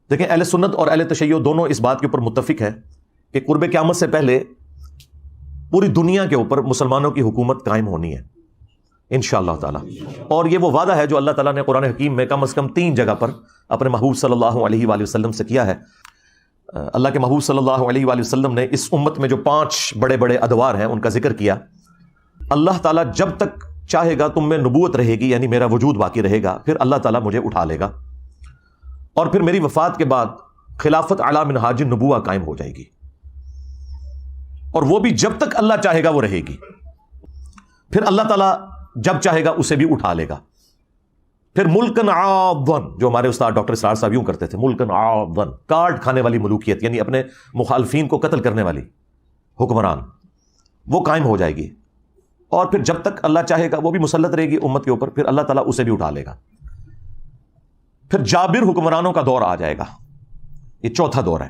دیکھیں اہل سنت اور اہل تشیع دونوں اس بات کے اوپر متفق ہے کہ قرب قیامت سے پہلے پوری دنیا کے اوپر مسلمانوں کی حکومت قائم ہونی ہے انشاءاللہ تعالی. اور یہ وہ وعدہ ہے جو اللہ تعالیٰ نے قرآن حکیم میں کم از کم 3 جگہ پر اپنے محبوب صلی اللہ علیہ وآلہ وسلم سے کیا ہے. اللہ کے محبوب صلی اللہ علیہ وآلہ وسلم نے اس امت میں جو 5 بڑے بڑے ادوار ہیں ان کا ذکر کیا. اللہ تعالیٰ جب تک چاہے گا تم میں نبوت رہے گی، یعنی میرا وجود باقی رہے گا، پھر اللہ تعالیٰ مجھے اٹھا لے گا اور پھر میری وفات کے بعد خلافت علی منہاج النبوہ قائم ہو جائے گی، اور وہ بھی جب تک اللہ چاہے گا وہ رہے گی. پھر اللہ تعالیٰ جب چاہے گا اسے بھی اٹھا لے گا. پھر ملکن عاضن، جو ہمارے استاد ڈاکٹر اسرار صاحب یوں کرتے تھے، ملکن عاضن، کاٹ کھانے والی ملوکیت، یعنی اپنے مخالفین کو قتل کرنے والی حکمران، وہ قائم ہو جائے گی. اور پھر جب تک اللہ چاہے گا وہ بھی مسلط رہے گی امت کے اوپر، پھر اللہ تعالیٰ اسے بھی اٹھا لے گا. پھر جابر حکمرانوں کا دور آ جائے گا، یہ 4تھا دور ہے،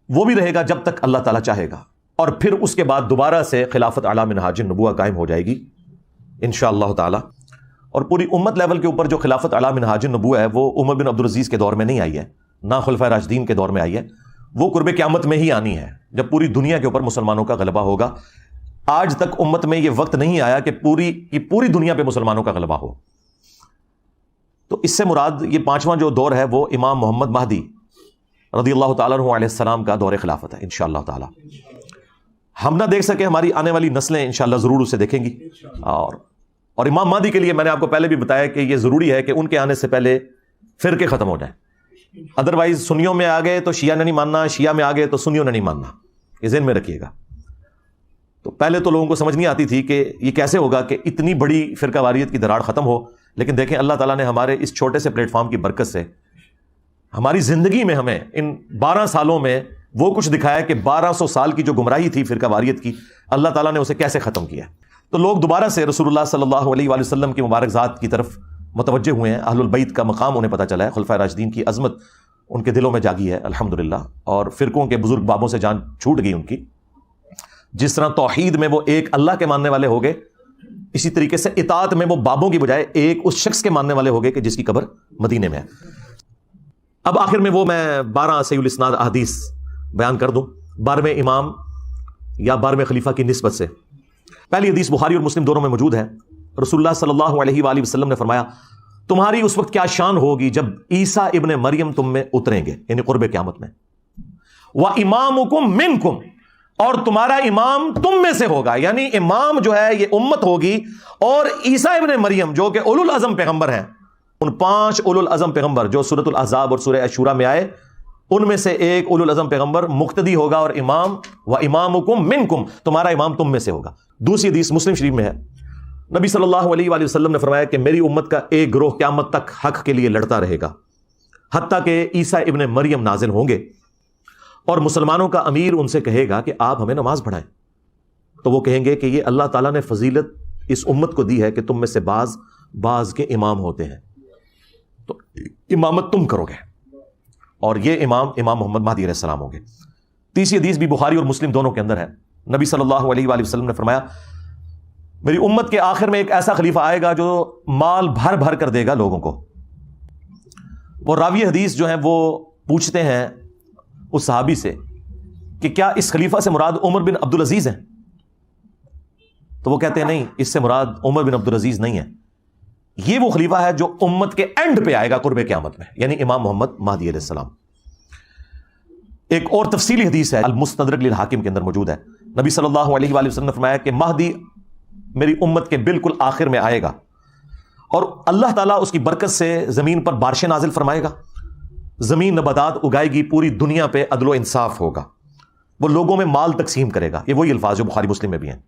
وہ بھی رہے گا جب تک اللہ تعالیٰ چاہے گا. اور پھر اس کے بعد دوبارہ سے خلافت علی منہاج النبوہ قائم ہو جائے گی انشاءاللہ تعالی. اور پوری امت لیول کے اوپر جو خلافت علی منہاج النبوہ ہے وہ عمر بن عبدالعزیز کے دور میں نہیں آئی ہے، نہ خلفائے راشدین کے دور میں آئی ہے، وہ قرب قیامت میں ہی آنی ہے جب پوری دنیا کے اوپر مسلمانوں کا غلبہ ہوگا. آج تک امت میں یہ وقت نہیں آیا کہ پوری دنیا پہ مسلمانوں کا غلبہ ہو. تو اس سے مراد یہ 5واں جو دور ہے وہ امام محمد مہدی رضی اللہ تعالیٰ عنہ علیہ السلام کا دور خلافت ہے انشاءاللہ تعالی. ہم نہ دیکھ سکے، ہماری آنے والی نسلیں انشاءاللہ ضرور اسے دیکھیں گی. اور امام مہدی کے لیے میں نے آپ کو پہلے بھی بتایا کہ یہ ضروری ہے کہ ان کے آنے سے پہلے فرقے ختم ہو جائیں. ادروائز سنیوں میں آ گئے تو شیعہ نے نہیں ماننا، شیعہ میں آ گئے تو سنیوں نے نہیں ماننا، یہ ذہن میں رکھیے گا. تو پہلے تو لوگوں کو سمجھ نہیں آتی تھی کہ یہ کیسے ہوگا کہ اتنی بڑی فرقہ واریت کی دراڑ ختم ہو. لیکن دیکھیں اللہ تعالیٰ نے ہمارے اس چھوٹے سے پلیٹ فارم کی برکت سے ہماری زندگی میں ہمیں ان 12 سالوں میں وہ کچھ دکھایا کہ 1200 سال کی جو گمراہی تھی فرقہ واریت کی، اللہ تعالیٰ نے اسے کیسے ختم کیا. تو لوگ دوبارہ سے رسول اللہ صلی اللہ علیہ وآلہ وسلم کی مبارک ذات کی طرف متوجہ ہوئے ہیں. اہل البیت کا مقام انہیں پتہ چلا ہے، خلفائے راشدین کی عظمت ان کے دلوں میں جاگی ہے الحمدللہ. اور فرقوں کے بزرگ بابوں سے جان چھوٹ گئی ان کی. جس طرح توحید میں وہ ایک اللہ کے ماننے والے ہو گئے، اسی طریقے سے اطاعت میں وہ بابوں کی بجائے ایک اس شخص کے ماننے والے ہو گئے کہ جس کی قبر مدینے میں ہے. اب آخر میں وہ میں 12 صحیح الاسناد احادیث بیان کر دوں 12ویں امام یا 12ویں خلیفہ کی نسبت سے. پہلی حدیث بخاری اور مسلم دونوں میں موجود ہے. رسول اللہ صلی اللہ علیہ وآلہ وسلم نے فرمایا، تمہاری اس وقت کیا شان ہوگی جب عیسیٰ ابن مریم تم میں اتریں گے، یعنی قرب قیامت میں. وَإِمَامُكُم مِّنكُم، اور تمہارا امام تم میں سے ہوگا، یعنی امام جو ہے یہ امت ہوگی. اور عیسیٰ ابن مریم جو کہ اولو العزم پیغمبر ہیں، ان 5 اولو العزم پیغمبر جو سورۃ الاحزاب اور سورہ عاشوراء میں آئے، ان میں سے ایک اولو العزم پیغمبر مقتدی ہوگا اور امام وَإِمَامُكُم مِّنكُم، تمہارا امام تم میں سے ہوگا. دوسری حدیث مسلم شریف میں ہے، نبی صلی اللہ علیہ وآلہ وسلم نے فرمایا کہ میری امت کا ایک گروہ قیامت تک حق کے لیے لڑتا رہے گا حتیٰ کہ عیسیٰ ابن مریم نازل ہوں گے. اور مسلمانوں کا امیر ان سے کہے گا کہ آپ ہمیں نماز پڑھائیں، تو وہ کہیں گے کہ یہ اللہ تعالیٰ نے فضیلت اس امت کو دی ہے کہ تم میں سے بعض کے امام ہوتے ہیں، تو امامت تم کرو گے، اور یہ امام محمد مہدی علیہ السلام ہوں گے. تیسری حدیث بھی بخاری اور مسلم دونوں کے اندر ہے. نبی صلی اللہ علیہ وآلہ وسلم نے فرمایا، میری امت کے آخر میں ایک ایسا خلیفہ آئے گا جو مال بھر بھر کر دے گا لوگوں کو. وہ راوی حدیث جو ہیں وہ پوچھتے ہیں اس صحابی سے کہ کیا اس خلیفہ سے مراد عمر بن عبدالعزیز ہیں؟ تو وہ کہتے ہیں نہیں، اس سے مراد عمر بن عبدالعزیز نہیں ہے، یہ وہ خلیفہ ہے جو امت کے اینڈ پہ آئے گا قرب قیامت میں، یعنی امام محمد مہدی علیہ السلام. ایک اور تفصیلی حدیث ہے المستدرک للحاکم کے اندر موجود ہے. نبی صلی اللہ علیہ وآلہ وسلم نے فرمایا کہ مہدی میری امت کے بالکل آخر میں آئے گا، اور اللہ تعالیٰ اس کی برکت سے زمین پر بارشیں نازل فرمائے گا، زمین نباتات اگائے گی، پوری دنیا پہ عدل و انصاف ہوگا، وہ لوگوں میں مال تقسیم کرے گا. یہ وہی الفاظ جو بخاری مسلم میں بھی ہیں.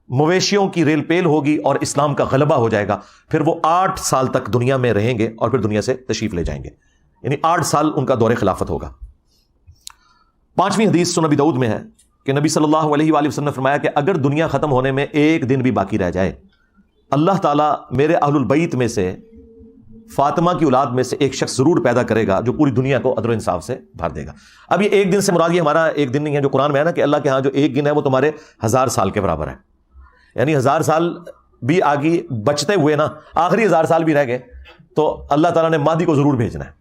مویشیوں کی ریل پیل ہوگی اور اسلام کا غلبہ ہو جائے گا. پھر وہ 8 سال تک دنیا میں رہیں گے اور پھر دنیا سے تشریف لے جائیں گے، یعنی 8 سال ان کا دور خلافت ہوگا. 5ویں حدیث سنن ابی داؤد میں ہے کہ نبی صلی اللہ علیہ وآلہ وسلم نے فرمایا کہ اگر دنیا ختم ہونے میں ایک دن بھی باقی رہ جائے، اللہ تعالیٰ میرے اہل البیت میں سے فاطمہ کی اولاد میں سے ایک شخص ضرور پیدا کرے گا جو پوری دنیا کو عدل و انصاف سے بھر دے گا. اب یہ ایک دن سے مراد یہ ہمارا ایک دن نہیں ہے جو قرآن میں ہے نا کہ اللہ کے ہاں جو ایک دن ہے وہ تمہارے 1000 سال کے برابر ہے، یعنی 1000 سال بھی آگے بچتے ہوئے نا آخری 1000 سال بھی رہ گئے تو اللہ تعالیٰ نے مہدی کو ضرور بھیجنا ہے.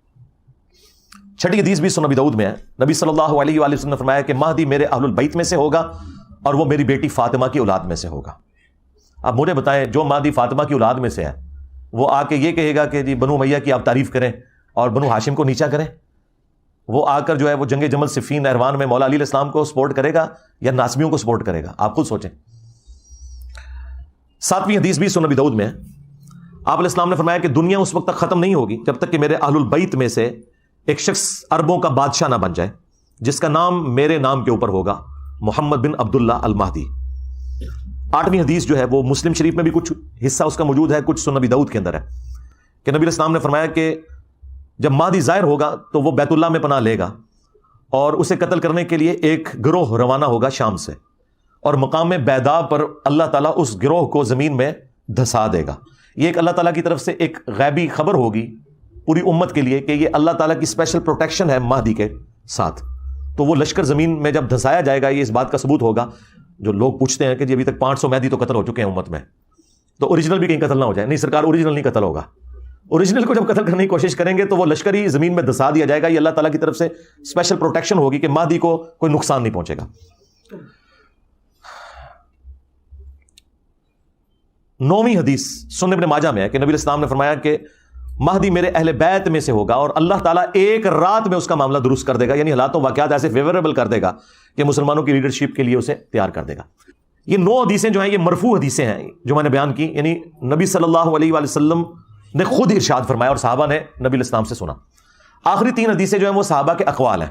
چھٹی حدیث بھی سنن ابی داؤد میں ہے، نبی صلی اللہ علیہ وآلہ وسلم نے فرمایا کہ مہدی میرے اہل البیت میں سے ہوگا اور وہ میری بیٹی فاطمہ کی اولاد میں سے ہوگا۔ اب مجھے بتائیں، جو مہدی فاطمہ کی اولاد میں سے ہے وہ آ کے یہ کہے گا کہ جی بنو امیہ کی آپ تعریف کریں اور بنو ہاشم کو نیچا کریں؟ وہ آ کر جو ہے وہ جنگ جمل صفین نہروان میں مولا علی علیہ السلام کو سپورٹ کرے گا یا ناسبیوں کو سپورٹ کرے گا؟ آپ خود سوچیں۔ 7ویں حدیث بھی سنن ابی داؤد میں ہے، آپ علیہ السلام نے فرمایا کہ دنیا اس وقت تک ختم نہیں ہوگی جب تک کہ میرے اہل البیت میں سے ایک شخص عربوں کا بادشاہ نہ بن جائے جس کا نام میرے نام کے اوپر ہوگا، محمد بن عبداللہ المہدی۔ 8ویں حدیث جو ہے وہ مسلم شریف میں بھی کچھ حصہ اس کا موجود ہے، کچھ سنن ابی داؤد کے اندر ہے کہ نبی علیہ السلام نے فرمایا کہ جب مہدی ظاہر ہوگا تو وہ بیت اللہ میں پناہ لے گا اور اسے قتل کرنے کے لیے ایک گروہ روانہ ہوگا شام سے، اور مقام بیدا پر اللہ تعالیٰ اس گروہ کو زمین میں دھسا دے گا۔ یہ ایک اللہ تعالیٰ کی طرف سے ایک غیبی خبر ہوگی پوری امت کے لیے کہ یہ اللہ تعالیٰ کی اسپیشل پروٹیکشن ہے مہدی کے ساتھ۔ تو وہ لشکر زمین میں جب دھسایا جائے گا، یہ اس بات کا ثبوت ہوگا۔ جو لوگ پوچھتے ہیں کہ جی ابھی تک 500 مہدی تو قتل ہو چکے ہیں امت میں، تو اوریجنل بھی کہیں قتل نہ ہو جائے؟ نہیں سرکار، اوریجنل نہیں قتل ہوگا۔ اوریجنل کو جب قتل کرنے کی کوشش کریں گے تو وہ لشکر ہی زمین میں دھسا دیا جائے گا۔ یہ اللہ تعالیٰ کی طرف سے اسپیشل پروٹیکشن ہوگی کہ مہدی کو کوئی نقصان نہیں پہنچے گا۔ 9ویں حدیث سنن ابن ماجہ میں ہے کہ نبی علیہ السلام نے فرمایا کہ مہدی میرے اہل بیت میں سے ہوگا اور اللہ تعالیٰ ایک رات میں اس کا معاملہ درست کر دے گا، یعنی حالات و واقعات ایسے فیوریبل کر دے گا کہ مسلمانوں کی لیڈرشپ کے لیے اسے تیار کر دے گا۔ یہ 9 حدیثیں جو ہیں یہ مرفوع حدیثیں ہیں جو میں نے بیان کی، یعنی نبی صلی اللہ علیہ وآلہ وسلم نے خود ارشاد فرمایا اور صحابہ نے نبی علیہ السلام سے سنا۔ آخری 3 حدیثیں جو ہیں وہ صحابہ کے اقوال ہیں،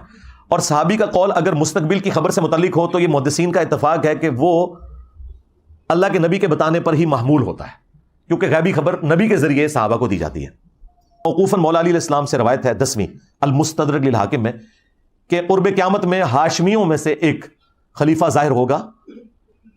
اور صحابی کا قول اگر مستقبل کی خبر سے متعلق ہو تو یہ محدثین کا اتفاق ہے کہ وہ اللہ کے نبی کے بتانے پر ہی محمول ہوتا ہے، کیونکہ غیبی خبر نبی کے ذریعے صحابہ کو دی جاتی ہے۔ موقوفاً مولا علی علیہ السلام سے روایت ہے 10ویں المستدرک للحاکم میں کہ قرب قیامت میں ہاشمیوں میں سے ایک خلیفہ ظاہر ہوگا،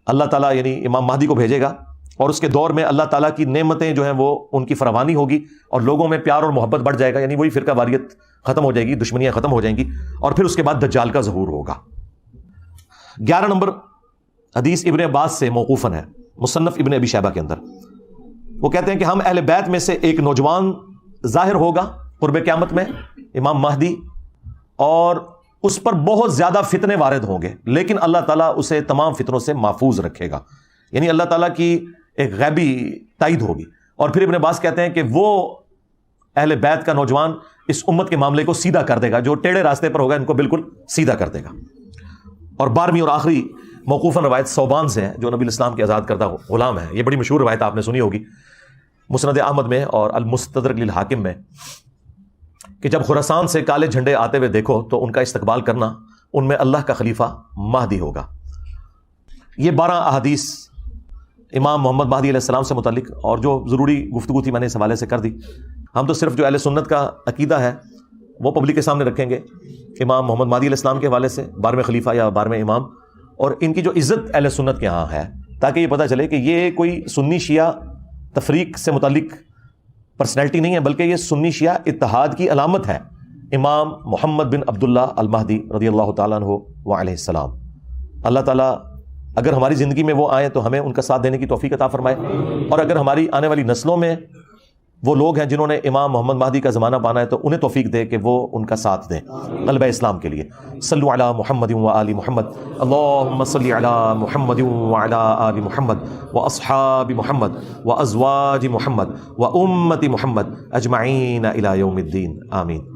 اللہ تعالیٰ یعنی امام مہدی کو بھیجے گا، اور اس کے دور میں اللہ تعالیٰ کی نعمتیں جو ہیں وہ ان کی فراوانی ہوگی اور لوگوں میں پیار اور محبت بڑھ جائے گا، یعنی وہی فرقہ واریت ختم ہو جائے گی، دشمنیاں ختم ہو جائیں گی، اور پھر اس کے بعد دجال کا ظہور ہوگا۔ 11 نمبر حدیث ابن عباس سے موقوفاً ہے، مصنف ابن ابی شیبہ کے اندر۔ وہ کہتے ہیں کہ ہم اہل بیت میں سے ایک نوجوان ظاہر ہوگا قرب قیامت میں، امام مہدی، اور اس پر بہت زیادہ فتنے وارد ہوں گے، لیکن اللہ تعالیٰ اسے تمام فتنوں سے محفوظ رکھے گا، یعنی اللہ تعالیٰ کی ایک غیبی تائید ہوگی۔ اور پھر ابن عباس کہتے ہیں کہ وہ اہل بیت کا نوجوان اس امت کے معاملے کو سیدھا کر دے گا، جو ٹیڑھے راستے پر ہوگا ان کو بالکل سیدھا کر دے گا۔ اور 12ویں اور آخری موقوفاً روایت صوبان سے ہے جو نبی الاسلام کے آزاد کردہ غلام ہے، یہ بڑی مشہور روایت آپ نے سنی ہوگی، مسند احمد میں اور المستدرک للحاکم میں، کہ جب خراسان سے کالے جھنڈے آتے ہوئے دیکھو تو ان کا استقبال کرنا، ان میں اللہ کا خلیفہ مہدی ہوگا۔ یہ 12 احادیث امام محمد مہدی علیہ السلام سے متعلق، اور جو ضروری گفتگو تھی میں نے اس حوالے سے کر دی۔ ہم تو صرف جو اہل سنت کا عقیدہ ہے وہ پبلک کے سامنے رکھیں گے، امام محمد مہدی علیہ السلام کے حوالے سے، 12ویں خلیفہ یا 12ویں امام، اور ان کی جو عزت اہل سنت کے ہاں ہے، تاکہ یہ پتہ چلے کہ یہ کوئی سنی شیعہ تفریق سے متعلق پرسنالٹی نہیں ہے، بلکہ یہ سنی شیعہ اتحاد کی علامت ہے، امام محمد بن عبداللہ المہدی رضی اللہ تعالیٰ عنہ وعلیہ السلام۔ اللہ تعالیٰ اگر ہماری زندگی میں وہ آئیں تو ہمیں ان کا ساتھ دینے کی توفیق عطا فرمائے، اور اگر ہماری آنے والی نسلوں میں وہ لوگ ہیں جنہوں نے امام محمد مہدی کا زمانہ پانا ہے تو انہیں توفیق دے کہ وہ ان کا ساتھ دیں غلبہ اسلام کے لیے۔ صلو علی محمد و آل محمد، اللہم صلی علی محمد و علی آل محمد و اصحاب محمد و ازواج محمد و امت محمد اجمعین الی یوم الدین، آمین۔